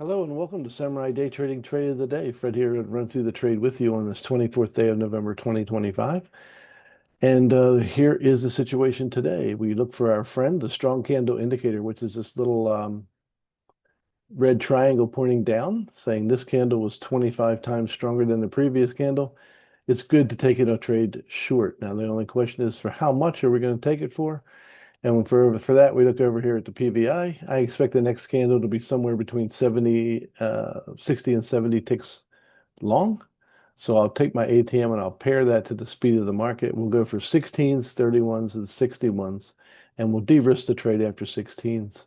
Hello and welcome to Samurai Day Trading Trade of the Day. Fred here to run through the trade with you on this 24th day of November 2025. And here is the situation today. We look for our friend, the strong candle indicator, which is this little red triangle pointing down, saying this candle was 25 times stronger than the previous candle. It's good to take in a trade short. Now, the only question is for how much are we going to take it for? And for that, we look over here at the PVI. I expect the next candle to be somewhere between 60 and 70 ticks long. So I'll take my ATM and I'll pair that to the speed of the market. We'll go for 16s, 31s, and 61s, and we'll de-risk the trade after 16s.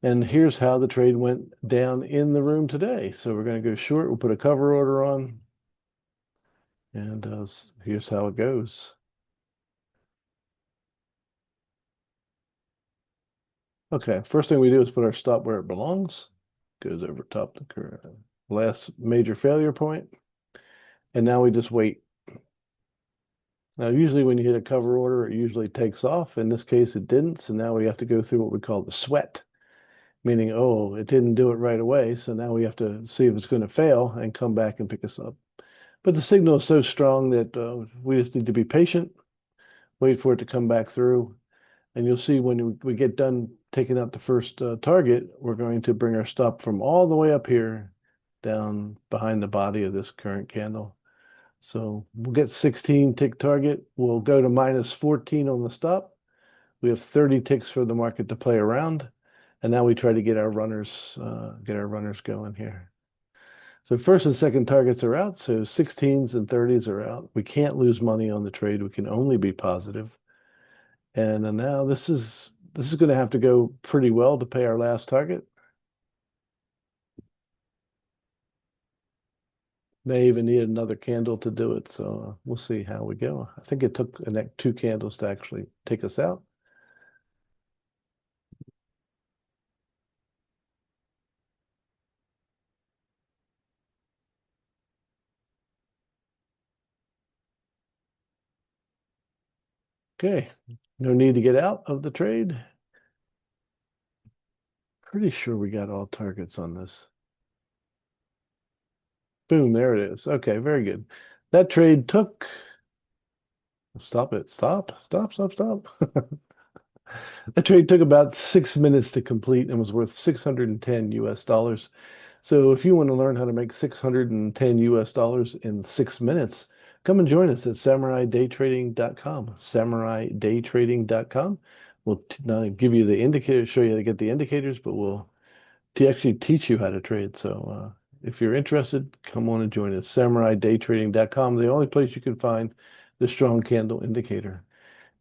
And here's how the trade went down in the room today. So we're going to go short. We'll put a cover order on, and here's how it goes. Okay, first thing we do is put our stop where it belongs. Goes over top the current last major failure point. And now we just wait. Now, usually when you hit a cover order, it usually takes off. In this case, it didn't. So now we have to go through what we call the sweat, meaning, oh, it didn't do it right away. So now we have to see if it's going to fail and come back and pick us up. But the signal is so strong that we just need to be patient, wait for it to come back through. And you'll see when we get done taking out the first target, we're going to bring our stop from all the way up here down behind the body of this current candle. So we'll get 16 tick target. We'll go to minus 14 on the stop. We have 30 ticks for the market to play around. And now we try to get our runners going here. So first and second targets are out. So 16s and 30s are out. We can't lose money on the trade. We can only be positive. And then now this is going to have to go pretty well to pay our last target. May even need another candle to do it. So we'll see how we go. I think it took two candles to actually take us out. Okay, no need to get out of the trade. Pretty sure we got all targets on this. Boom, there it is. Okay, very good. That trade took, stop it, stop. That trade took about 6 minutes to complete and was worth 610 US dollars. So if you want to learn how to make 610 US dollars in 6 minutes, come and join us at samuraidaytrading.com. Samuraidaytrading.com. We'll not only give you the indicators, show you how to get the indicators, but we'll actually teach you how to trade. So if you're interested, come on and join us. Samuraidaytrading.com, the only place you can find the strong candle indicator.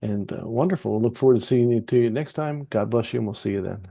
And wonderful. Look forward to seeing you next time. God bless you, and we'll see you then.